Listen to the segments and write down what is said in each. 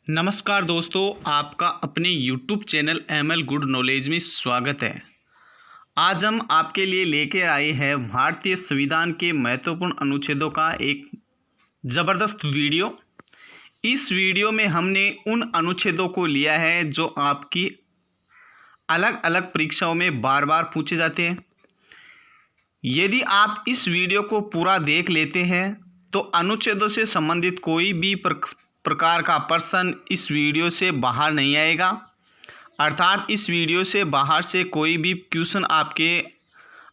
नमस्कार दोस्तों, आपका अपने YouTube channel ML good knowledge में स्वागत है। आज हम आपके लिए लेके आए हैं भारतीय संविधान के महत्वपूर्ण अनुच्छेदों का एक ज़बरदस्त वीडियो। इस वीडियो में हमने उन अनुच्छेदों को लिया है जो आपकी अलग अलग परीक्षाओं में बार बार पूछे जाते हैं। यदि आप इस वीडियो को पूरा देख लेते हैं तो अनुच्छेदों से संबंधित कोई भी प्रकार का प्रश्न इस वीडियो से बाहर नहीं आएगा। अर्थात इस वीडियो से बाहर से कोई भी क्वेश्चन आपके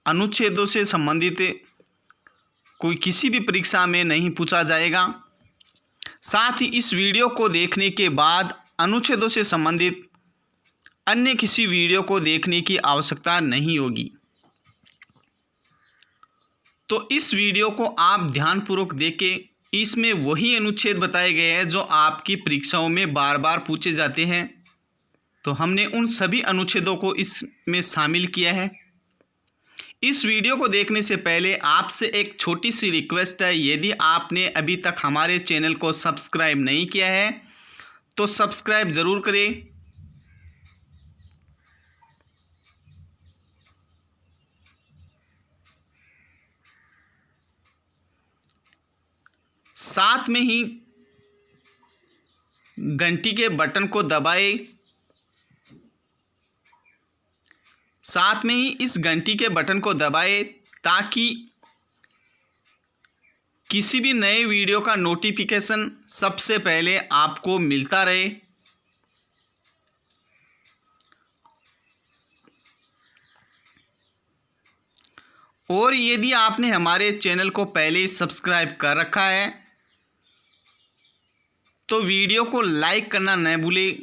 अनुच्छेदों से संबंधित कोई किसी भी परीक्षा में नहीं पूछा जाएगा। साथ ही इस वीडियो को देखने के बाद अनुच्छेदों से संबंधित अन्य किसी वीडियो को देखने की आवश्यकता नहीं होगी। तो इस वीडियो को आप ध्यानपूर्वक देखें। इसमें वही अनुच्छेद बताए गए हैं जो आपकी परीक्षाओं में बार बार पूछे जाते हैं। तो हमने उन सभी अनुच्छेदों को इसमें शामिल किया है। इस वीडियो को देखने से पहले आपसे एक छोटी सी रिक्वेस्ट है, यदि आपने अभी तक हमारे चैनल को सब्सक्राइब नहीं किया है तो सब्सक्राइब ज़रूर करें। साथ में ही घंटी के बटन को दबाएं। साथ में ही इस घंटी के बटन को दबाएं ताकि किसी भी नए वीडियो का नोटिफिकेशन सबसे पहले आपको मिलता रहे। और यदि आपने हमारे चैनल को पहले ही सब्सक्राइब कर रखा है तो वीडियो को लाइक करना न भूलें।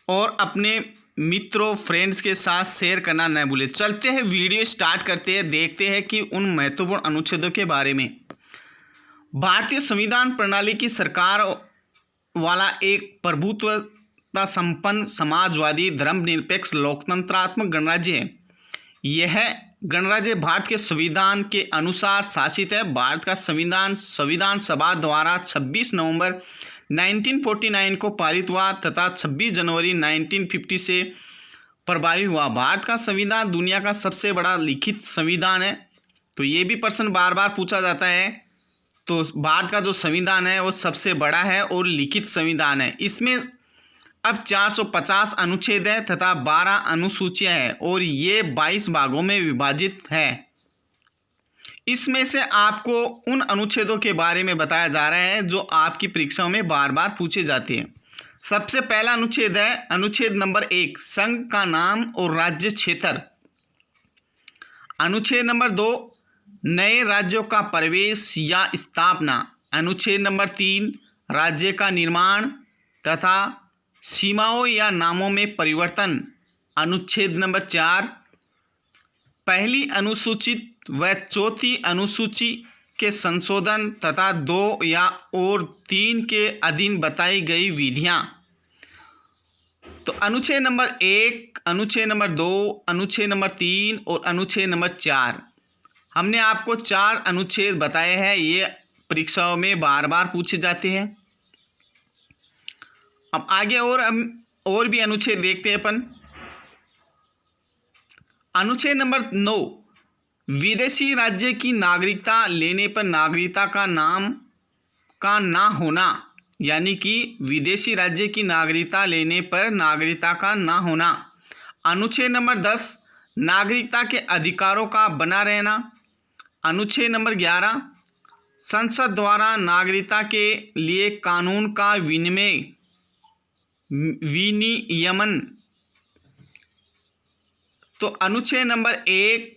और अपने मित्रों फ्रेंड्स के साथ शेयर करना न भूलें। चलते हैं, वीडियो स्टार्ट करते हैं, देखते हैं कि उन महत्वपूर्ण अनुच्छेदों के बारे में। भारतीय संविधान प्रणाली की सरकार वाला एक प्रभुत्वता संपन्न समाजवादी धर्मनिरपेक्ष लोकतंत्रात्मक गणराज्य है। यह गणराज्य भारत के संविधान के अनुसार शासित है। भारत का संविधान सभा द्वारा 26 नवंबर 1949 को पारित हुआ तथा 26 जनवरी 1950 से प्रभावी हुआ। भारत का संविधान दुनिया का सबसे बड़ा लिखित संविधान है। तो ये भी प्रश्न बार बार पूछा जाता है। तो भारत का जो संविधान है वो सबसे बड़ा है और लिखित संविधान है। इसमें अब 450 अनुच्छेद हैं तथा 12 अनुसूचियां हैं और ये 22 भागों में विभाजित है। इसमें से आपको उन अनुच्छेदों के बारे में बताया जा रहा है जो आपकी परीक्षाओं में बार बार पूछे जाते हैं। सबसे पहला अनुच्छेद है अनुच्छेद नंबर 1, संघ का नाम और राज्य क्षेत्र। अनुच्छेद नंबर 2, नए राज्यों का प्रवेश या स्थापना। अनुच्छेद नंबर 3, राज्य का निर्माण तथा सीमाओं या नामों में परिवर्तन। अनुच्छेद नंबर 4, पहली अनुसूचित व चौथी अनुसूची के संशोधन तथा 2 या और 3 के अधीन बताई गई विधियां। तो अनुच्छेद नंबर 1, अनुच्छेद नंबर 2, अनुच्छेद नंबर 3 और अनुच्छेद नंबर 4, हमने आपको 4 अनुच्छेद बताए हैं। ये परीक्षाओं में बार बार पूछे जाते हैं। अब आगे और भी अनुच्छेद देखते हैं अपन। अनुच्छेद नंबर 9, विदेशी राज्य की नागरिकता लेने पर नागरिकता का नाम का ना होना, यानी कि विदेशी राज्य की नागरिकता लेने पर नागरिकता का ना होना। अनुच्छेद नंबर 10, नागरिकता के अधिकारों का बना रहना। अनुच्छेद नंबर 11, संसद द्वारा नागरिकता के लिए कानून का विनियमन। तो अनुच्छेद नंबर 1,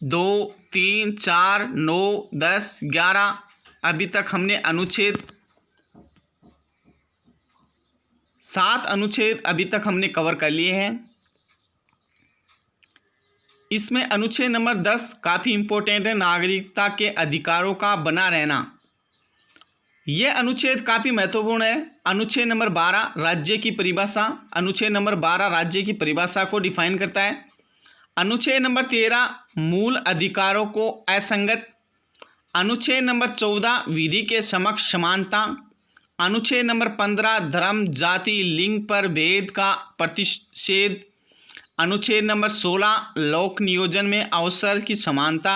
2, 3, 4, 9, 10, 11, अभी तक हमने अनुच्छेद 7 अनुच्छेद अभी तक हमने कवर कर लिए हैं। इसमें अनुच्छेद नंबर 10 काफ़ी इम्पोर्टेंट है, नागरिकता के अधिकारों का बना रहना। यह अनुच्छेद काफ़ी महत्वपूर्ण है। अनुच्छेद नंबर 12, राज्य की परिभाषा। अनुच्छेद नंबर 12 राज्य की परिभाषा को डिफाइन करता है। अनुच्छेद नंबर 13 मूल अधिकारों को असंगत अनुच्छेद नंबर 14 विधि के समक्ष समानता। अनुच्छेद नंबर 15 धर्म जाति लिंग पर भेद का प्रतिषेध। अनुच्छेद नंबर 16 लोक नियोजन में अवसर की समानता।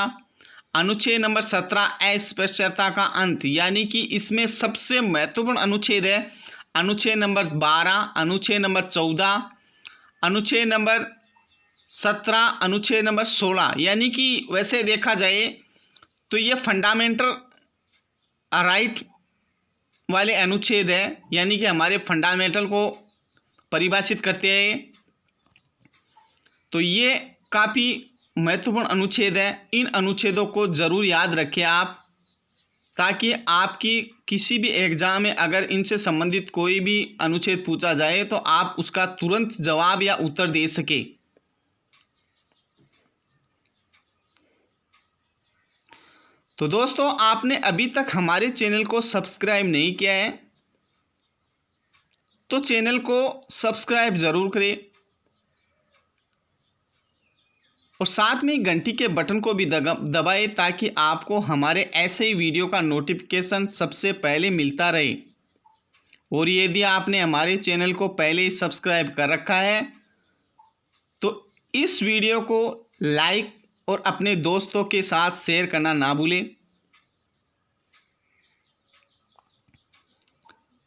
अनुच्छेद नंबर 17 अस्पृश्यता का अंत, यानी कि इसमें सबसे महत्वपूर्ण अनुच्छेद है अनुच्छेद नंबर 12, अनुच्छेद नंबर 14, अनुच्छेद नंबर 17, अनुच्छेद नंबर 16, यानी कि वैसे देखा जाए तो ये फंडामेंटल राइट वाले अनुच्छेद है, यानी कि हमारे फंडामेंटल को परिभाषित करते हैं। तो ये काफ़ी महत्वपूर्ण अनुच्छेद है। इन अनुच्छेदों को ज़रूर याद रखें आप, ताकि आपकी किसी भी एग्ज़ाम में अगर इनसे संबंधित कोई भी अनुच्छेद पूछा जाए तो आप उसका तुरंत जवाब या उत्तर दे सके। तो दोस्तों, आपने अभी तक हमारे चैनल को सब्सक्राइब नहीं किया है तो चैनल को सब्सक्राइब ज़रूर करें और साथ में घंटी के बटन को भी दबाएं, ताकि आपको हमारे ऐसे ही वीडियो का नोटिफिकेशन सबसे पहले मिलता रहे। और यदि आपने हमारे चैनल को पहले ही सब्सक्राइब कर रखा है तो इस वीडियो को लाइक और अपने दोस्तों के साथ शेयर करना ना भूलें।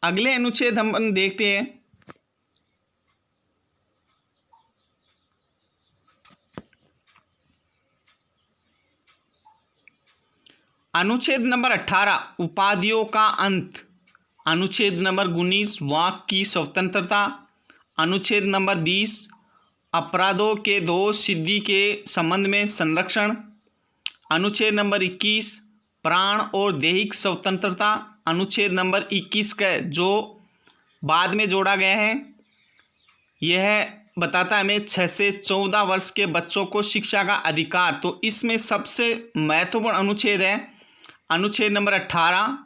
अगले अनुच्छेद हम देखते हैं। अनुच्छेद नंबर 18 उपाधियों का अंत। अनुच्छेद नंबर 19 वाक की स्वतंत्रता। अनुच्छेद नंबर 20 अपराधों के दोष सिद्धि के संबंध में संरक्षण। अनुच्छेद नंबर 21 प्राण और दैहिक स्वतंत्रता। अनुच्छेद नंबर 21 का जो बाद में जोड़ा गया है, यह बताता है हमें 6 से 14 वर्ष के बच्चों को शिक्षा का अधिकार। तो इसमें सबसे महत्वपूर्ण अनुच्छेद है अनुच्छेद नंबर 18,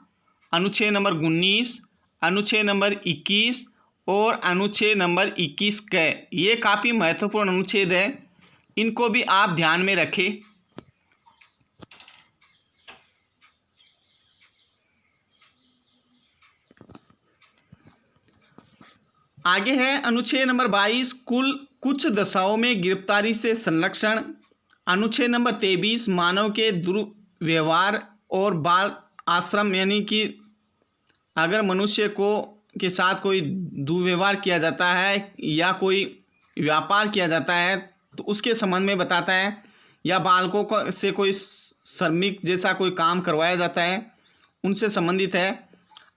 अनुच्छेद नंबर 19, अनुच्छेद नंबर 21 और अनुच्छेद नंबर 21 का। ये काफ़ी महत्वपूर्ण अनुच्छेद है, इनको भी आप ध्यान में रखें। आगे है अनुच्छेद नंबर 22 कुछ दशाओं में गिरफ्तारी से संरक्षण। अनुच्छेद नंबर 23 मानव के दुर्व्यवहार और बाल आश्रम, यानी कि अगर मनुष्य को के साथ कोई दुर्व्यवहार किया जाता है या कोई व्यापार किया जाता है तो उसके संबंध में बताता है, या बालकों को से कोई श्रमिक जैसा कोई काम करवाया जाता है उनसे संबंधित है।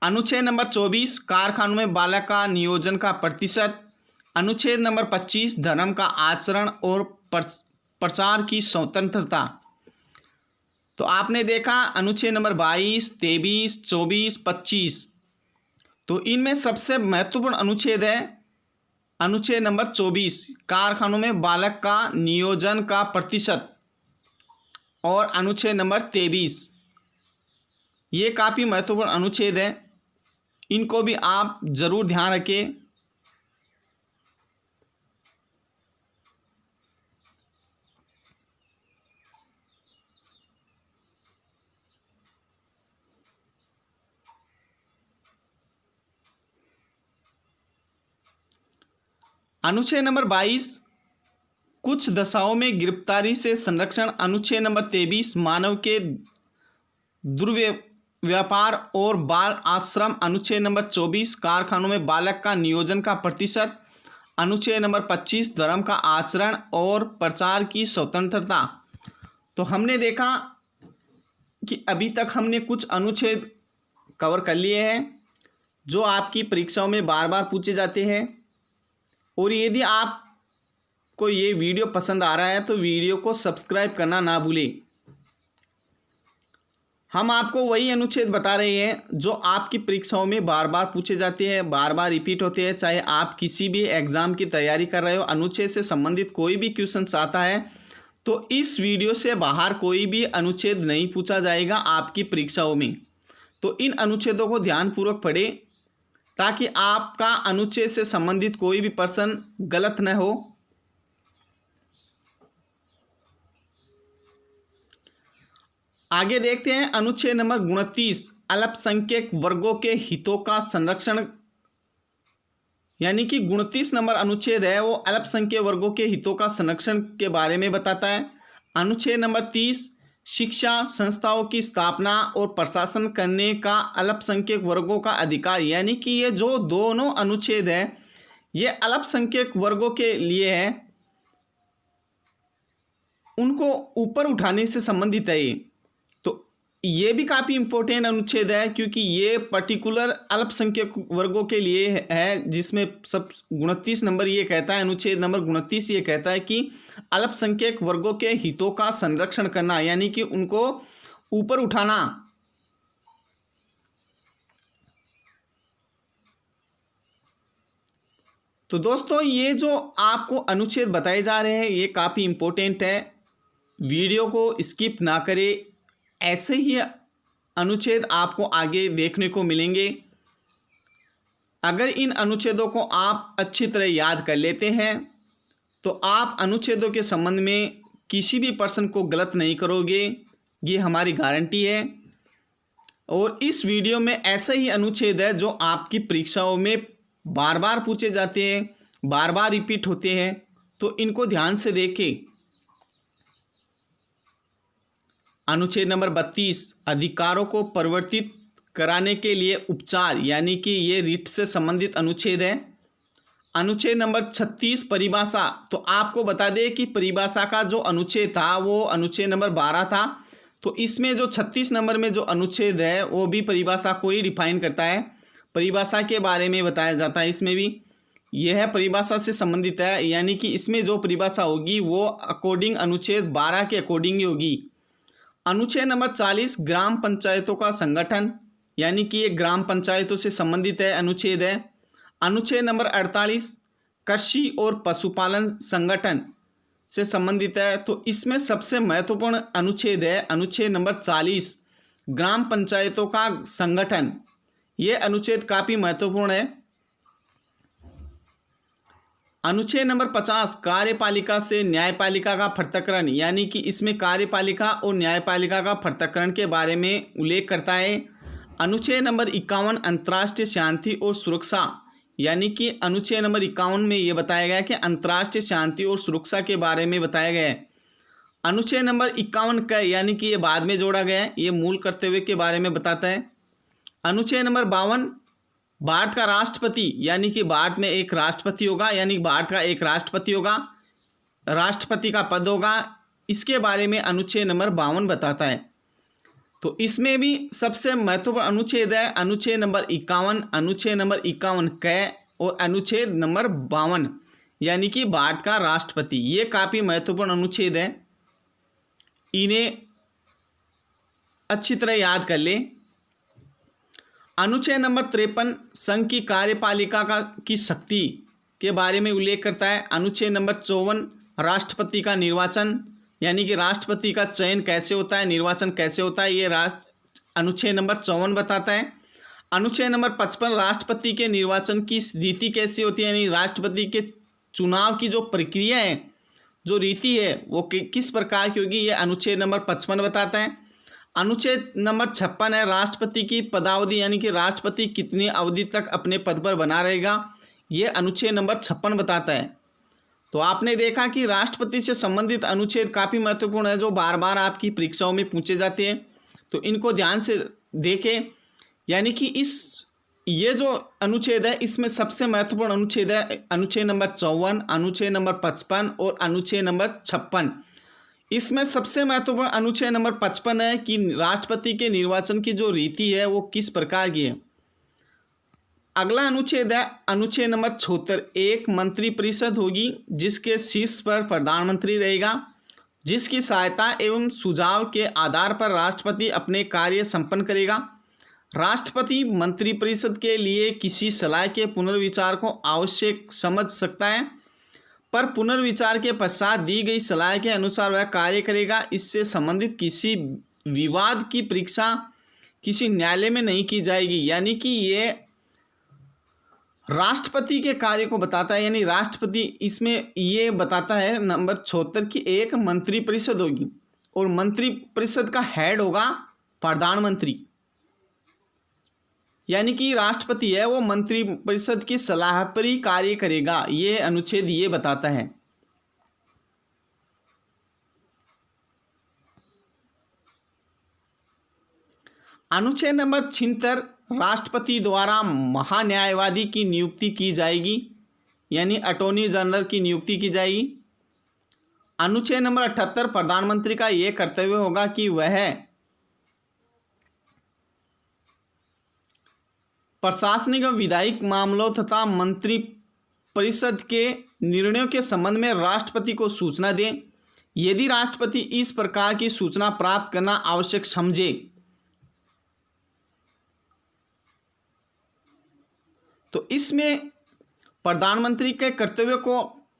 अनुच्छेद नंबर 24 कारखानों में बालक का नियोजन का प्रतिशत। अनुच्छेद नंबर 25 धर्म का आचरण और प्रचार की स्वतंत्रता। तो आपने देखा अनुच्छेद नंबर 22, 23, 24, 25। तो इनमें सबसे महत्वपूर्ण अनुच्छेद है अनुच्छेद नंबर 24 कारखानों में बालक का नियोजन का प्रतिशत, और अनुच्छेद नंबर 23। ये काफ़ी महत्वपूर्ण अनुच्छेद है, इनको भी आप ज़रूर ध्यान रखें। अनुच्छेद नंबर 22 कुछ दशाओं में गिरफ्तारी से संरक्षण। अनुच्छेद नंबर 23 मानव के दुर्व्यापार और बाल आश्रम। अनुच्छेद नंबर 24 कारखानों में बालक का नियोजन का प्रतिशत। अनुच्छेद नंबर 25 धर्म का आचरण और प्रचार की स्वतंत्रता। तो हमने देखा कि अभी तक हमने कुछ अनुच्छेद कवर कर लिए हैं जो आपकी परीक्षाओं में बार बार पूछे जाते हैं। और यदि आपको ये वीडियो पसंद आ रहा है तो वीडियो को सब्सक्राइब करना ना भूलें। हम आपको वही अनुच्छेद बता रहे हैं जो आपकी परीक्षाओं में बार बार पूछे जाते हैं, बार बार रिपीट होते हैं। चाहे आप किसी भी एग्ज़ाम की तैयारी कर रहे हो, अनुच्छेद से संबंधित कोई भी क्वेश्चन आता है तो इस वीडियो से बाहर कोई भी अनुच्छेद नहीं पूछा जाएगा आपकी परीक्षाओं में। तो इन अनुच्छेदों को ध्यानपूर्वक पढ़ें ताकि आपका अनुच्छेद से संबंधित कोई भी प्रश्न गलत न हो। आगे देखते हैं अनुच्छेद नंबर 29 अल्पसंख्यक वर्गों के हितों का संरक्षण, यानी कि 29 नंबर अनुच्छेद है वो अल्पसंख्यक वर्गों के हितों का संरक्षण के बारे में बताता है। अनुच्छेद नंबर 30 शिक्षा संस्थाओं की स्थापना और प्रशासन करने का अल्पसंख्यक वर्गों का अधिकार, यानी कि ये जो दोनों अनुच्छेद है ये अल्पसंख्यक वर्गों के लिए है, उनको ऊपर उठाने से संबंधित है ये। तो ये भी काफ़ी इम्पोर्टेंट अनुच्छेद है क्योंकि ये पर्टिकुलर अल्पसंख्यक वर्गों के लिए है, जिसमें सब 29 नंबर ये कहता है, अनुच्छेद नंबर 29 ये कहता है कि अल्पसंख्यक वर्गों के हितों का संरक्षण करना, यानी कि उनको ऊपर उठाना। तो दोस्तों ये जो आपको अनुच्छेद बताए जा रहे हैं ये काफ़ी इम्पोर्टेंट है, वीडियो को स्किप ना करें, ऐसे ही अनुच्छेद आपको आगे देखने को मिलेंगे। अगर इन अनुच्छेदों को आप अच्छी तरह याद कर लेते हैं तो आप अनुच्छेदों के संबंध में किसी भी पर्सन को गलत नहीं करोगे, ये हमारी गारंटी है। और इस वीडियो में ऐसे ही अनुच्छेद है जो आपकी परीक्षाओं में बार बार पूछे जाते हैं, बार बार रिपीट होते हैं, तो इनको ध्यान से देखें। अनुच्छेद नंबर 32 अधिकारों को परिवर्तित कराने के लिए उपचार, यानी कि ये रिट से संबंधित अनुच्छेद है। अनुच्छेद नंबर 36 परिभाषा, तो आपको बता दें कि परिभाषा का जो अनुच्छेद था वो अनुच्छेद नंबर 12 था, तो इसमें जो 36 नंबर में जो अनुच्छेद है वो भी परिभाषा को ही डिफाइन करता है, परिभाषा के बारे में बताया जाता है। इसमें भी यह है परिभाषा से संबंधित है, यानी कि इसमें जो परिभाषा होगी वो अकॉर्डिंग अनुच्छेद 12 के अकॉर्डिंग ही होगी। अनुच्छेद नंबर 40 ग्राम पंचायतों का संगठन, यानी कि ये ग्राम पंचायतों से संबंधित है अनुच्छेद है। अनुच्छेद नंबर 48 कृषि और पशुपालन संगठन से संबंधित है, तो इसमें सबसे महत्वपूर्ण अनुच्छेद है अनुच्छेद नंबर 40 ग्राम पंचायतों का संगठन। ये अनुच्छेद काफ़ी महत्वपूर्ण है। अनुच्छेद नंबर 50 कार्यपालिका से न्यायपालिका का पृथक्करण, यानी कि इसमें कार्यपालिका और न्यायपालिका का पृथक्करण के बारे में उल्लेख करता है। अनुच्छेद नंबर 51 अंतर्राष्ट्रीय शांति और सुरक्षा, यानी कि अनुच्छेद नंबर 51 में ये बताया गया है कि अंतर्राष्ट्रीय शांति और सुरक्षा के बारे में बताया गया है। अनुच्छेद नंबर 51 का, यानी कि ये बाद में जोड़ा गया है, ये मूल कर्तव्य के बारे में बताता है। अनुच्छेद नंबर 52 भारत का राष्ट्रपति, यानी कि भारत में एक राष्ट्रपति होगा, यानी भारत का एक राष्ट्रपति होगा, राष्ट्रपति का पद होगा, इसके बारे में अनुच्छेद नंबर 52 बताता है। तो इसमें भी सबसे महत्वपूर्ण अनुच्छेद है अनुच्छेद नंबर 51, अनुच्छेद नंबर 51 क और अनुच्छेद नंबर 52, यानी कि भारत का राष्ट्रपति। ये काफ़ी महत्वपूर्ण अनुच्छेद है, इन्हें अच्छी तरह याद कर लें। अनुच्छेद नंबर 53 संघ की कार्यपालिका की शक्ति के बारे में उल्लेख करता है। अनुच्छेद नंबर 54 राष्ट्रपति का निर्वाचन, यानी कि राष्ट्रपति का चयन कैसे होता है, निर्वाचन कैसे होता है, ये अनुच्छेद नंबर 54 बताता है। अनुच्छेद नंबर 55 राष्ट्रपति के निर्वाचन की रीति कैसी होती है, यानी राष्ट्रपति के चुनाव की जो प्रक्रिया है, जो रीति है वो किस प्रकार की होगी, ये अनुच्छेद नंबर 55 बताता है। अनुच्छेद नंबर 56 है राष्ट्रपति की पदावधि, यानी कि राष्ट्रपति कितनी अवधि तक अपने पद पर बना रहेगा, ये अनुच्छेद नंबर 56 बताता है। तो आपने देखा कि राष्ट्रपति से संबंधित अनुच्छेद काफ़ी महत्वपूर्ण है, जो बार बार आपकी परीक्षाओं में पूछे जाते हैं, तो इनको ध्यान से देखें। यानी कि ये जो अनुच्छेद है इसमें सबसे महत्वपूर्ण अनुच्छेद है अनुच्छेद नंबर 54, अनुच्छेद नंबर 55 और अनुच्छेद नंबर 56। इसमें सबसे महत्वपूर्ण अनुच्छेद नंबर 55 है कि राष्ट्रपति के निर्वाचन की जो रीति है वो किस प्रकार की है। अगला अनुच्छेद है अनुच्छेद नंबर 76, एक मंत्रिपरिषद होगी जिसके शीर्ष पर प्रधानमंत्री रहेगा, जिसकी सहायता एवं सुझाव के आधार पर राष्ट्रपति अपने कार्य संपन्न करेगा। राष्ट्रपति मंत्रिपरिषद के लिए किसी सलाह के पुनर्विचार को आवश्यक समझ सकता है, पर पुनर्विचार के पश्चात दी गई सलाह के अनुसार वह कार्य करेगा। इससे संबंधित किसी विवाद की परीक्षा किसी न्यायालय में नहीं की जाएगी। यानी कि ये राष्ट्रपति के कार्य को बताता है, यानी राष्ट्रपति इसमें ये बताता है नंबर 76 की एक मंत्रिपरिषद होगी और मंत्रिपरिषद का हेड होगा प्रधानमंत्री। यानी कि राष्ट्रपति है वो मंत्रिपरिषद की सलाह पर ही कार्य करेगा, ये अनुच्छेद ये बताता है। अनुच्छेद नंबर 76 राष्ट्रपति द्वारा महान्यायवादी की नियुक्ति की जाएगी, यानी अटॉर्नी जनरल की नियुक्ति की जाएगी। अनुच्छेद नंबर 78 प्रधानमंत्री का यह कर्तव्य होगा कि वह प्रशासनिक व विधायिक मामलों तथा मंत्रिपरिषद के निर्णयों के संबंध में राष्ट्रपति को सूचना दें। यदि राष्ट्रपति इस प्रकार की सूचना प्राप्त करना आवश्यक समझे तो इसमें प्रधानमंत्री के कर्तव्य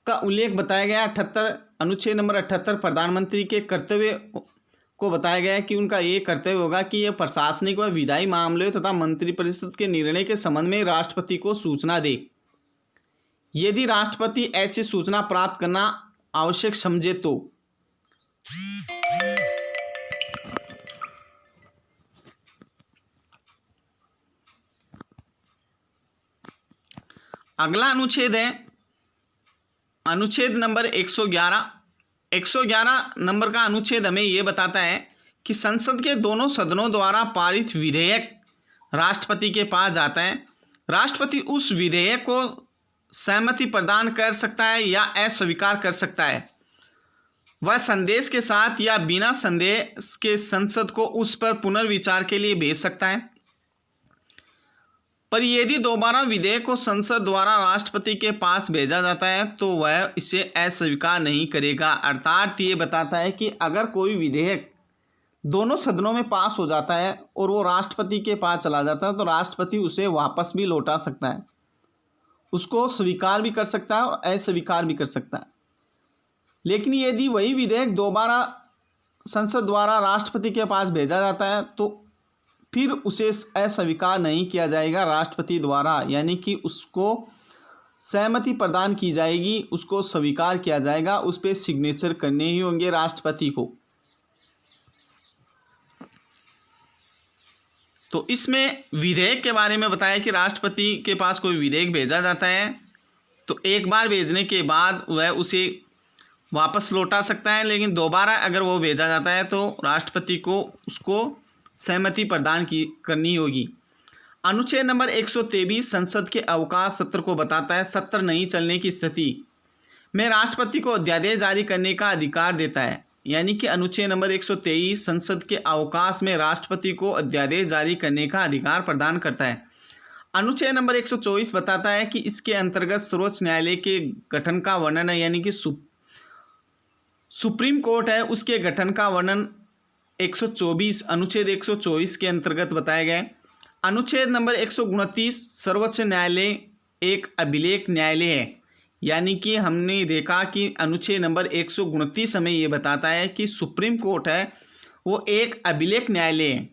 का उल्लेख बताया गया। 78 अनुच्छेद नंबर 78 प्रधानमंत्री के कर्तव्य को बताया गया है कि उनका ये कर्तव्य होगा कि यह प्रशासनिक व विधायी मामलों तथा मंत्रिपरिषद के निर्णय के संबंध में राष्ट्रपति को सूचना दे। यदि राष्ट्रपति ऐसी सूचना प्राप्त करना आवश्यक समझे तो अगला अनुच्छेद है अनुच्छेद नंबर 111। 111 नंबर का अनुच्छेद हमें यह बताता है कि संसद के दोनों सदनों द्वारा पारित विधेयक राष्ट्रपति के पास जाता है। राष्ट्रपति उस विधेयक को सहमति प्रदान कर सकता है या अस्वीकार कर सकता है। वह संदेश के साथ या बिना संदेश के संसद को उस पर पुनर्विचार के लिए भेज सकता है। पर यदि दोबारा विधेयक को संसद द्वारा राष्ट्रपति के पास भेजा जाता है तो वह इसे अस्वीकार नहीं करेगा। अर्थात ये बताता है कि अगर कोई विधेयक दोनों सदनों में पास हो जाता है और वो राष्ट्रपति के पास चला जाता है तो राष्ट्रपति उसे वापस भी लौटा सकता है, उसको स्वीकार भी कर सकता है और अस्वीकार भी कर सकता है। लेकिन यदि वही विधेयक दोबारा संसद द्वारा राष्ट्रपति के पास भेजा जाता है तो फिर उसे अस्वीकार नहीं किया जाएगा राष्ट्रपति द्वारा, यानी कि उसको सहमति प्रदान की जाएगी, उसको स्वीकार किया जाएगा, उस पर सिग्नेचर करने ही होंगे राष्ट्रपति को। तो इसमें विधेयक के बारे में बताया कि राष्ट्रपति के पास कोई विधेयक भेजा जाता है तो एक बार भेजने के बाद वह उसे वापस लौटा सकता है, लेकिन दोबारा अगर वो भेजा जाता है तो राष्ट्रपति को उसको सहमति प्रदान करनी होगी। अनुच्छेद नंबर 123 संसद के अवकाश सत्र को बताता है। सत्र नहीं चलने की स्थिति में राष्ट्रपति को अध्यादेश जारी करने का अधिकार देता है। यानी कि अनुच्छेद नंबर 123 संसद के अवकाश में राष्ट्रपति को अध्यादेश जारी करने का अधिकार प्रदान करता है। अनुच्छेद नंबर 124 बताता है कि इसके अंतर्गत सर्वोच्च न्यायालय के गठन का वर्णन है, यानी कि सुप्रीम कोर्ट है उसके गठन का वर्णन 124 अनुच्छेद 124 के अंतर्गत बताया गया है। अनुच्छेद नंबर 129 सर्वोच्च न्यायालय एक अभिलेख न्यायालय है, यानी कि हमने देखा कि अनुच्छेद नंबर 129 हमें ये बताता है कि सुप्रीम कोर्ट है वो एक अभिलेख न्यायालय है।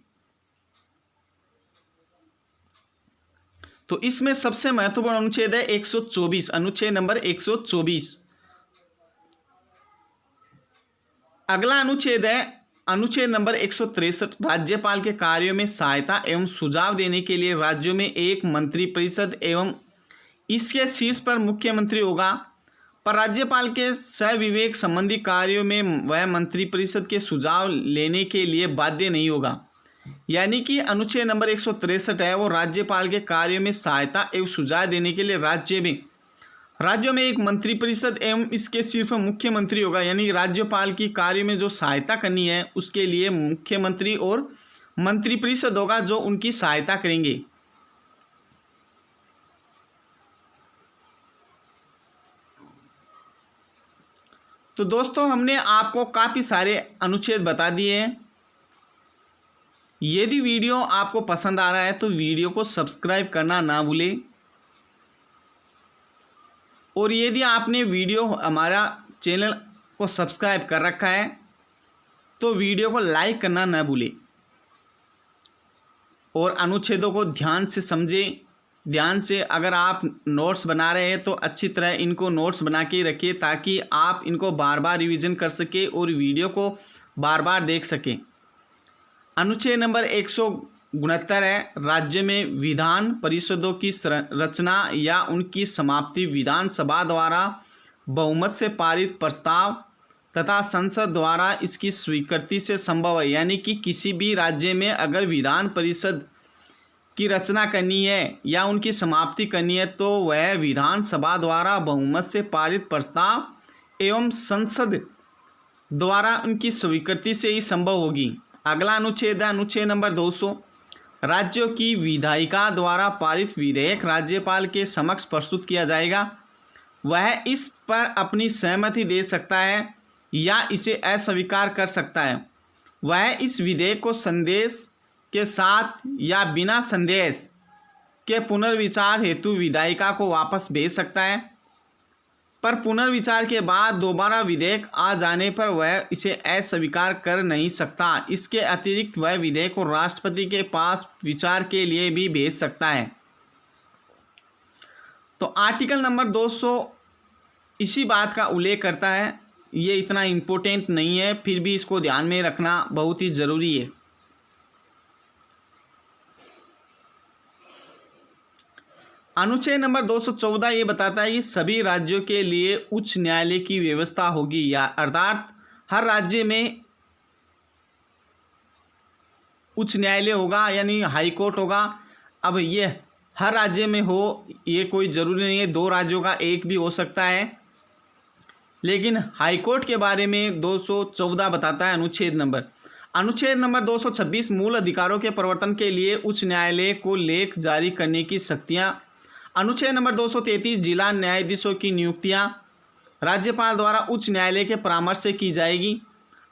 तो इसमें सबसे महत्वपूर्ण अनुच्छेद है 124, अनुच्छेद नंबर 124। अगला अनुच्छेद है अनुच्छेद नंबर 163 राज्यपाल के कार्यों में सहायता एवं सुझाव देने के लिए राज्यों में एक मंत्रिपरिषद एवं इसके शीर्ष पर मुख्यमंत्री होगा, पर राज्यपाल के सविवेक संबंधी कार्यों में वह मंत्रिपरिषद के सुझाव लेने के लिए बाध्य नहीं होगा। यानी कि अनुच्छेद नंबर 163 है वो राज्यपाल के कार्यों में सहायता एवं सुझाव देने के लिए राज्यों में एक मंत्रिपरिषद एवं इसके शीर्ष पर मुख्यमंत्री होगा। यानी राज्यपाल की कार्य में जो सहायता करनी है उसके लिए मुख्यमंत्री और मंत्रिपरिषद होगा जो उनकी सहायता करेंगे। तो दोस्तों हमने आपको काफ़ी सारे अनुच्छेद बता दिए हैं। यदि वीडियो आपको पसंद आ रहा है तो वीडियो को सब्सक्राइब करना ना भूलें, और यदि आपने वीडियो हमारा चैनल को सब्सक्राइब कर रखा है तो वीडियो को लाइक करना न भूलें और अनुच्छेदों को ध्यान से समझें। ध्यान से अगर आप नोट्स बना रहे हैं तो अच्छी तरह इनको नोट्स बना के रखिए ताकि आप इनको बार बार रिवीजन कर सके और वीडियो को बार बार देख सकें। अनुच्छेद नंबर 169 है, राज्य में विधान परिषदों की रचना या उनकी समाप्ति विधानसभा द्वारा बहुमत से पारित प्रस्ताव तथा संसद द्वारा इसकी स्वीकृति से संभव है। यानी कि किसी भी राज्य में अगर विधान परिषद की रचना करनी है या उनकी समाप्ति करनी है तो वह विधानसभा द्वारा बहुमत से पारित प्रस्ताव एवं संसद द्वारा उनकी स्वीकृति से ही संभव होगी। अगला अनुच्छेद है अनुच्छेद नंबर 200, राज्यों की विधायिका द्वारा पारित विधेयक राज्यपाल के समक्ष प्रस्तुत किया जाएगा। वह इस पर अपनी सहमति दे सकता है या इसे अस्वीकार कर सकता है। वह इस विधेयक को संदेश के साथ या बिना संदेश के पुनर्विचार हेतु विधायिका को वापस भेज सकता है, पर पुनर्विचार के बाद दोबारा विधेयक आ जाने पर वह इसे अस्वीकार कर नहीं सकता। इसके अतिरिक्त वह विधेयक को राष्ट्रपति के पास विचार के लिए भी भेज सकता है। तो आर्टिकल नंबर 200 इसी बात का उल्लेख करता है। ये इतना इम्पोर्टेंट नहीं है, फिर भी इसको ध्यान में रखना बहुत ही ज़रूरी है। अनुच्छेद नंबर 214 ये बताता है कि सभी राज्यों के लिए उच्च न्यायालय की व्यवस्था होगी, या अर्थात हर राज्य में उच्च न्यायालय होगा, यानी हाई कोर्ट होगा। अब ये हर राज्य में हो ये कोई ज़रूरी नहीं है, 2 राज्यों का एक भी हो सकता है, लेकिन हाई कोर्ट के बारे में 214 बताता है अनुच्छेद नंबर 226 मूल अधिकारों के प्रवर्तन के लिए उच्च न्यायालय को लेख जारी करने की शक्तियाँ। अनुच्छेद नंबर 233 जिला न्यायाधीशों की नियुक्तियां राज्यपाल द्वारा उच्च न्यायालय के परामर्श से की जाएगी।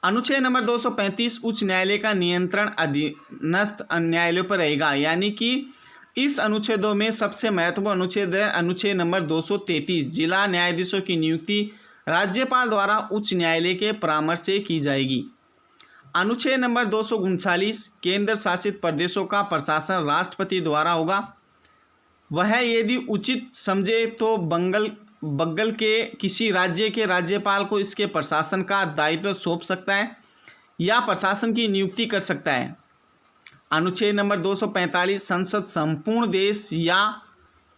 अनुच्छेद नंबर 235 उच्च न्यायालय का नियंत्रण अधीनस्थ न्यायालयों पर रहेगा। यानी कि इस अनुच्छेदों में सबसे महत्वपूर्ण अनुच्छेद है अनुच्छेद नंबर 233, जिला न्यायाधीशों की नियुक्ति राज्यपाल द्वारा उच्च न्यायालय के परामर्श से की जाएगी। अनुच्छेद नंबर 239 केंद्र शासित प्रदेशों का प्रशासन राष्ट्रपति द्वारा होगा। वह यदि उचित समझे तो बगल के किसी राज्य के राज्यपाल को इसके प्रशासन का दायित्व सौंप सकता है या प्रशासन की नियुक्ति कर सकता है। अनुच्छेद नंबर 245 संसद संपूर्ण देश या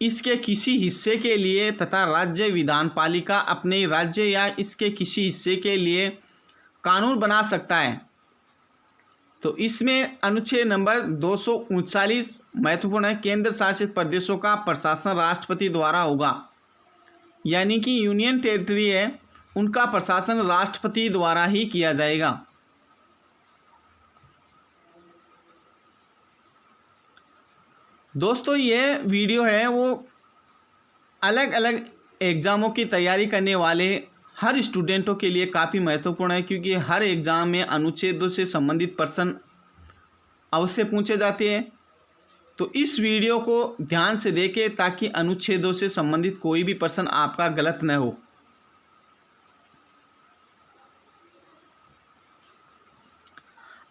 इसके किसी हिस्से के लिए तथा राज्य विधानपालिका अपने राज्य या इसके किसी हिस्से के लिए कानून बना सकता है। तो इसमें अनुच्छेद नंबर 239 महत्वपूर्ण है, केंद्र शासित प्रदेशों का प्रशासन राष्ट्रपति द्वारा होगा। यानी कि यूनियन टेरिटरी है उनका प्रशासन राष्ट्रपति द्वारा ही किया जाएगा। दोस्तों ये वीडियो है वो अलग अलग एग्ज़ामों की तैयारी करने वाले हर स्टूडेंटों के लिए काफ़ी महत्वपूर्ण है, क्योंकि हर एग्ज़ाम में अनुच्छेदों से संबंधित प्रश्न अवश्य पूछे जाते हैं। तो इस वीडियो को ध्यान से देखें ताकि अनुच्छेदों से संबंधित कोई भी प्रश्न आपका गलत न हो।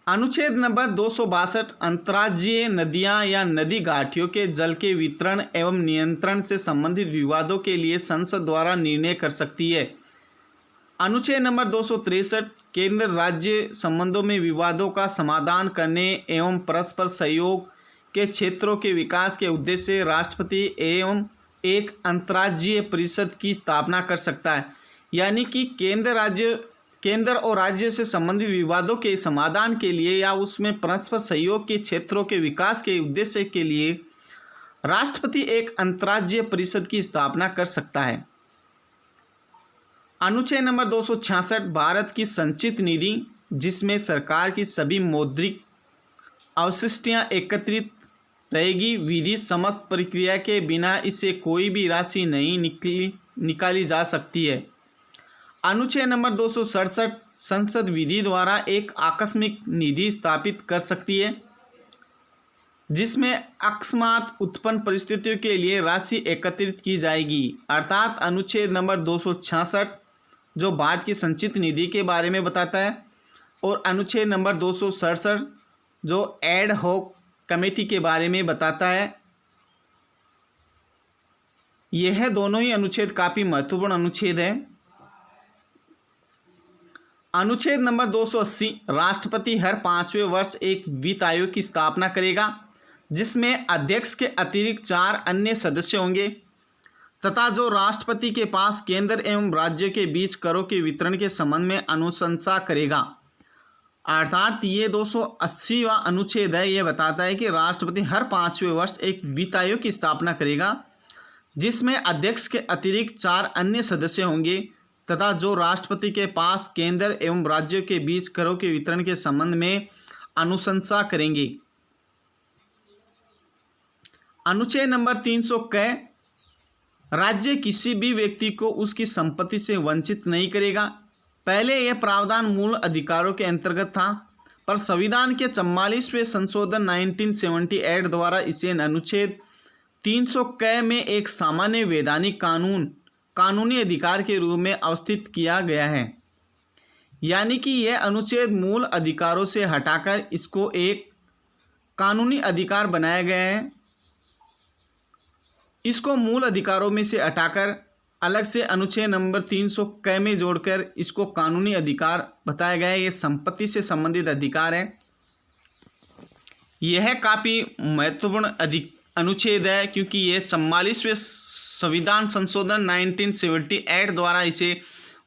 अनुच्छेद नंबर 262 अंतर्राज्यीय नदियां या नदी घाटियों के जल के वितरण एवं नियंत्रण से संबंधित विवादों के लिए संसद द्वारा निर्णय कर सकती है। अनुच्छेद नंबर 263 केंद्र राज्य संबंधों में विवादों का समाधान करने एवं परस्पर सहयोग के क्षेत्रों के विकास के उद्देश्य से राष्ट्रपति एवं एक अंतर्राज्यीय परिषद की स्थापना कर सकता है। यानी कि केंद्र और राज्य से संबंधित विवादों के समाधान के लिए या उसमें परस्पर सहयोग के क्षेत्रों के विकास के उद्देश्य के लिए राष्ट्रपति एक अंतर्राज्यीय परिषद की स्थापना कर सकता है। अनुच्छेद नंबर 266 भारत की संचित निधि जिसमें सरकार की सभी मौद्रिक अवशिष्टियाँ एकत्रित रहेगी, विधि समस्त प्रक्रिया के बिना इसे कोई भी राशि नहीं निकाली जा सकती है। अनुच्छेद नंबर 267 संसद विधि द्वारा एक आकस्मिक निधि स्थापित कर सकती है जिसमें अकस्मात उत्पन्न परिस्थितियों के लिए राशि एकत्रित की जाएगी। अर्थात अनुच्छेद नंबर 266 जो भारत की संचित निधि के बारे में बताता है और अनुच्छेद नंबर 267 जो एड हॉक कमेटी के बारे में बताता है। यह दोनों ही अनुच्छेद काफ़ी महत्वपूर्ण अनुच्छेद है। अनुच्छेद नंबर 280, राष्ट्रपति हर 5वें वर्ष एक वित्त आयोग की स्थापना करेगा जिसमें अध्यक्ष के अतिरिक्त 4 अन्य सदस्य होंगे तथा जो राष्ट्रपति के पास केंद्र एवं राज्य के बीच करों के वितरण के संबंध में अनुशंसा करेगा। अर्थात ये 280वां अनुच्छेद है, ये बताता है कि राष्ट्रपति हर 5वें वर्ष एक वित्त आयोग की स्थापना करेगा जिसमें अध्यक्ष के अतिरिक्त 4 अन्य सदस्य होंगे तथा जो राष्ट्रपति के पास केंद्र एवं राज्यों के बीच करों के वितरण के संबंध में अनुशंसा करेंगे। अनुच्छेद नंबर 300 क, राज्य किसी भी व्यक्ति को उसकी संपत्ति से वंचित नहीं करेगा। पहले यह प्रावधान मूल अधिकारों के अंतर्गत था, पर संविधान के 44वें संशोधन 1978 द्वारा इसे अनुच्छेद 300 क में एक सामान्य वैधानिक कानूनी अधिकार के रूप में अवस्थित किया गया है। यानी कि यह अनुच्छेद मूल अधिकारों से हटाकर इसको एक कानूनी अधिकार बनाया गया है। इसको मूल अधिकारों में से हटाकर अलग से अनुच्छेद नंबर 300 क में जोड़कर इसको कानूनी अधिकार बताया गया है। यह संपत्ति से संबंधित अधिकार है। यह काफ़ी महत्वपूर्ण अनुच्छेद है क्योंकि यह 44वें संविधान संशोधन 1978 द्वारा इसे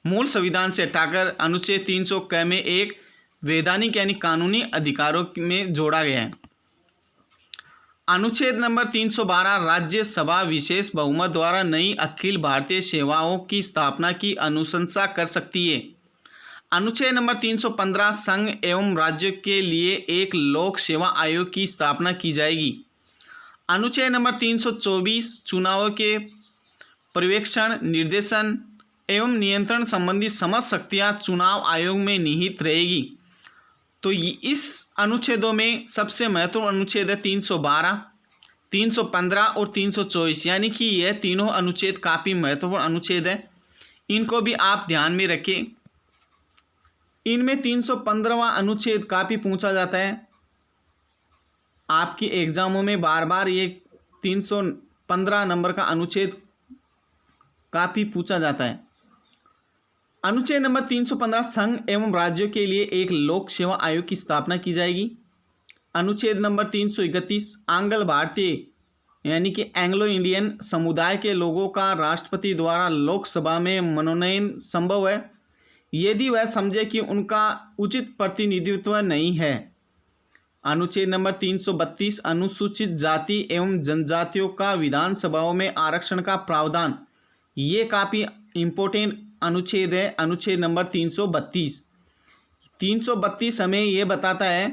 मूल संविधान से हटाकर अनुच्छेद 300 क में एक वैधानिक यानी कानूनी अधिकारों में जोड़ा गया है। अनुच्छेद नंबर 312, राज्यसभा विशेष बहुमत द्वारा नई अखिल भारतीय सेवाओं की स्थापना की अनुशंसा कर सकती है। अनुच्छेद नंबर 315, संघ एवं राज्यों के लिए एक लोक सेवा आयोग की स्थापना की जाएगी। अनुच्छेद नंबर 324, चुनावों के पर्यवेक्षण, निर्देशन एवं नियंत्रण संबंधी समस्त शक्तियाँ चुनाव आयोग में निहित रहेगी। तो इस अनुच्छेदों में सबसे महत्वपूर्ण अनुच्छेद है 312, 315 और 324, यानी कि यह तीनों अनुच्छेद काफ़ी महत्वपूर्ण अनुच्छेद है। इनको भी आप ध्यान में रखें। इनमें 315वां अनुच्छेद काफ़ी पूछा जाता है। आपकी एग्जामों में बार बार ये 315 नंबर का अनुच्छेद काफ़ी पूछा जाता है। अनुच्छेद नंबर 315, संघ एवं राज्यों के लिए एक लोक सेवा आयोग की स्थापना की जाएगी। अनुच्छेद नंबर 331, आंग्ल भारतीय यानी कि एंग्लो इंडियन समुदाय के लोगों का राष्ट्रपति द्वारा लोकसभा में मनोनयन संभव है यदि वह समझे कि उनका उचित प्रतिनिधित्व नहीं है। अनुच्छेद नंबर 332, अनुसूचित जाति एवं जनजातियों का विधानसभाओं में आरक्षण का प्रावधान, ये काफ़ी इम्पोर्टेंट अनुच्छेद है। अनुच्छेद नंबर 332 हमें ये बताता है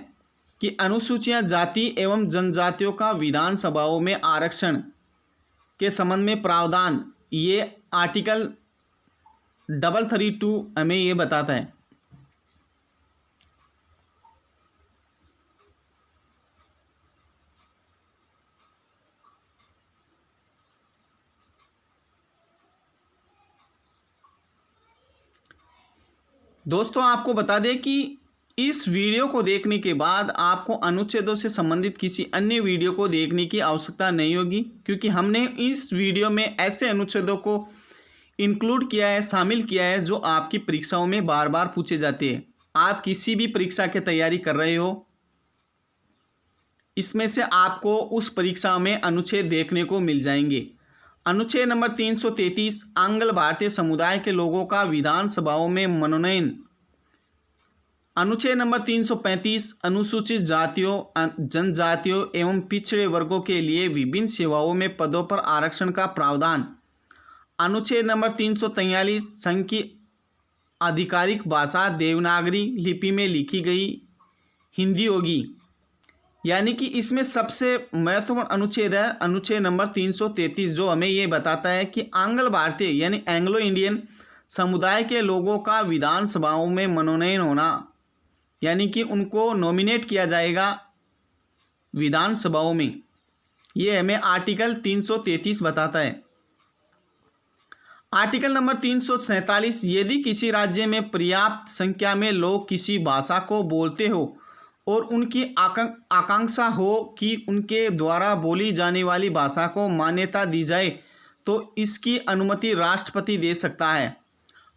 कि अनुसूचित जाति एवं जनजातियों का विधानसभाओं में आरक्षण के संबंध में प्रावधान, ये आर्टिकल 332 हमें ये बताता है। दोस्तों आपको बता दें कि इस वीडियो को देखने के बाद आपको अनुच्छेदों से संबंधित किसी अन्य वीडियो को देखने की आवश्यकता नहीं होगी, क्योंकि हमने इस वीडियो में ऐसे अनुच्छेदों को इंक्लूड किया है, शामिल किया है जो आपकी परीक्षाओं में बार बार पूछे जाते हैं। आप किसी भी परीक्षा की तैयारी कर रहे हो, इसमें से आपको उस परीक्षा में अनुच्छेद देखने को मिल जाएंगे। अनुच्छेद नंबर 333, आंग्ल भारतीय समुदाय के लोगों का विधानसभाओं में मनोनयन। अनुच्छेद नंबर 335, अनुसूचित जातियों, जनजातियों एवं पिछड़े वर्गों के लिए विभिन्न सेवाओं में पदों पर आरक्षण का प्रावधान। अनुच्छेद नंबर 343, संघ की आधिकारिक भाषा देवनागरी लिपि में लिखी गई हिंदी होगी। यानी कि इसमें सबसे महत्वपूर्ण अनुच्छेद है अनुच्छेद नंबर 333, जो हमें ये बताता है कि आंग्ल भारतीय यानी एंग्लो इंडियन समुदाय के लोगों का विधानसभाओं में मनोनयन होना, यानी कि उनको नॉमिनेट किया जाएगा विधानसभाओं में, ये हमें आर्टिकल 333 बताता है। आर्टिकल नंबर 347, यदि किसी राज्य में पर्याप्त संख्या में लोग किसी भाषा को बोलते हो और उनकी आकांक्षा हो कि उनके द्वारा बोली जाने वाली भाषा को मान्यता दी जाए, तो इसकी अनुमति राष्ट्रपति दे सकता है।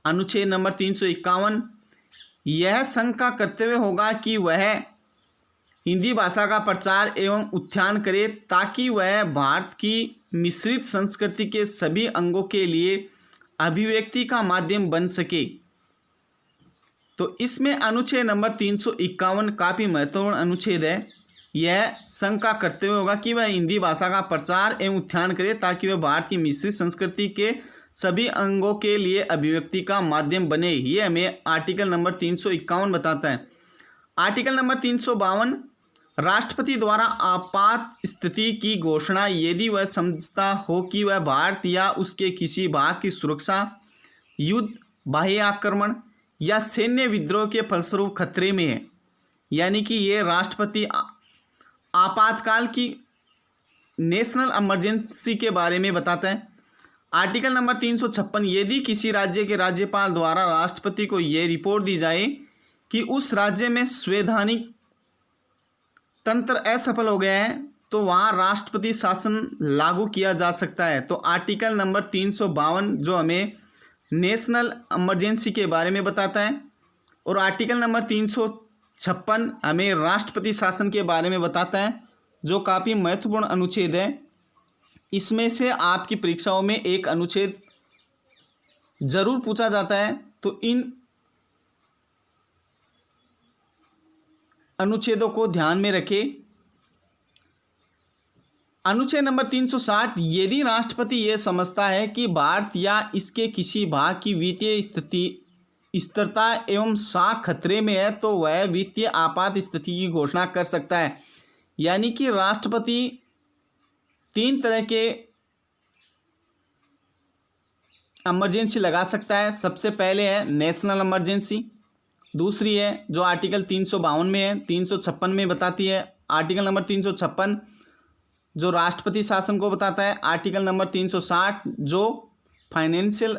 अनुच्छेद नंबर 351, यह संघ का कर्तव्य होगा कि वह हिंदी भाषा का प्रचार एवं उत्थान करे ताकि वह भारत की मिश्रित संस्कृति के सभी अंगों के लिए अभिव्यक्ति का माध्यम बन सके। तो इसमें अनुच्छेद नंबर 351 काफ़ी महत्वपूर्ण अनुच्छेद है। यह संघ का कर्तव्य होगा कि वह हिंदी भाषा का प्रचार एवं उत्थान करे ताकि वह भारत की मिश्रित संस्कृति के सभी अंगों के लिए अभिव्यक्ति का माध्यम बने। ये हमें आर्टिकल नंबर 351 बताता है। आर्टिकल नंबर 352, राष्ट्रपति द्वारा आपात स्थिति की घोषणा यदि वह समझता हो कि वह भारत या उसके किसी भाग की सुरक्षा, युद्ध, बाह्य आक्रमण या सैन्य विद्रोह के फलस्वरूप खतरे में है। यानी कि ये राष्ट्रपति आपातकाल की नेशनल इमरजेंसी के बारे में बताता है। आर्टिकल नंबर 356, यदि किसी राज्य के राज्यपाल द्वारा राष्ट्रपति को यह रिपोर्ट दी जाए कि उस राज्य में संवैधानिक तंत्र असफल हो गया है तो वहाँ राष्ट्रपति शासन लागू किया जा सकता है। तो आर्टिकल नंबर 352 जो हमें नेशनल इमरजेंसी के बारे में बताता है, और आर्टिकल नंबर 356 हमें राष्ट्रपति शासन के बारे में बताता है, जो काफ़ी महत्वपूर्ण अनुच्छेद है। इसमें से आपकी परीक्षाओं में एक अनुच्छेद जरूर पूछा जाता है, तो इन अनुच्छेदों को ध्यान में रखें। अनुच्छेद नंबर 360, यदि राष्ट्रपति यह समझता है कि भारत या इसके किसी भाग की वित्तीय स्थिरता एवं साख खतरे में है तो वह वित्तीय आपात स्थिति की घोषणा कर सकता है। यानी कि राष्ट्रपति 3 तरह के इमरजेंसी लगा सकता है। सबसे पहले है नेशनल इमरजेंसी, दूसरी है जो आर्टिकल 352 में है, 356 में बताती है। आर्टिकल नंबर 356 जो राष्ट्रपति शासन को बताता है। आर्टिकल नंबर 360 जो फाइनेंशियल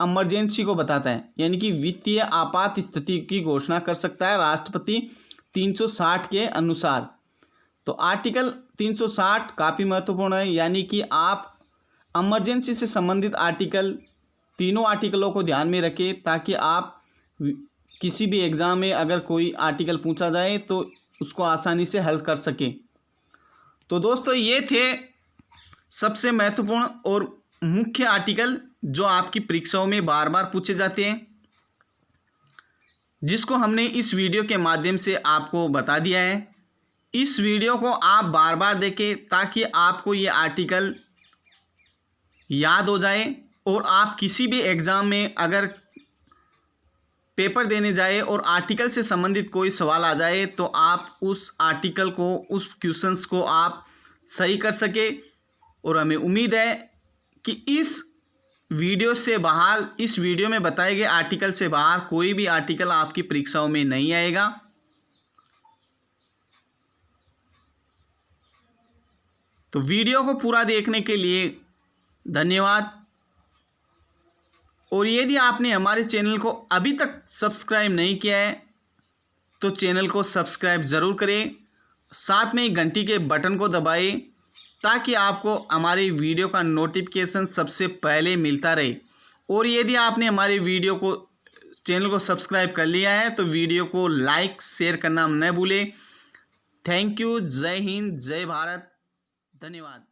इमरजेंसी को बताता है, यानी कि वित्तीय आपात स्थिति की घोषणा कर सकता है राष्ट्रपति 360 के अनुसार। तो आर्टिकल 360 काफ़ी महत्वपूर्ण है, यानी कि आप इमरजेंसी से संबंधित तीनों आर्टिकलों को ध्यान में रखें ताकि आप किसी भी एग्ज़ाम में अगर कोई आर्टिकल पूछा जाए तो उसको आसानी से हल कर सकें। तो दोस्तों ये थे सबसे महत्वपूर्ण और मुख्य आर्टिकल जो आपकी परीक्षाओं में बार बार पूछे जाते हैं, जिसको हमने इस वीडियो के माध्यम से आपको बता दिया है। इस वीडियो को आप बार बार देखें ताकि आपको ये आर्टिकल याद हो जाए और आप किसी भी एग्ज़ाम में अगर पेपर देने जाए और आर्टिकल से संबंधित कोई सवाल आ जाए तो आप उस आर्टिकल को, उस क्वेश्चंस को आप सही कर सके। और हमें उम्मीद है कि इस वीडियो में बताए गए आर्टिकल से बाहर कोई भी आर्टिकल आपकी परीक्षाओं में नहीं आएगा। तो वीडियो को पूरा देखने के लिए धन्यवाद। और यदि आपने हमारे चैनल को अभी तक सब्सक्राइब नहीं किया है तो चैनल को सब्सक्राइब ज़रूर करें, साथ में घंटी के बटन को दबाएं ताकि आपको हमारी वीडियो का नोटिफिकेशन सबसे पहले मिलता रहे। और यदि आपने हमारे चैनल को सब्सक्राइब कर लिया है तो वीडियो को लाइक शेयर करना न भूलें। Thank you. जय हिंद, जय भारत, धन्यवाद।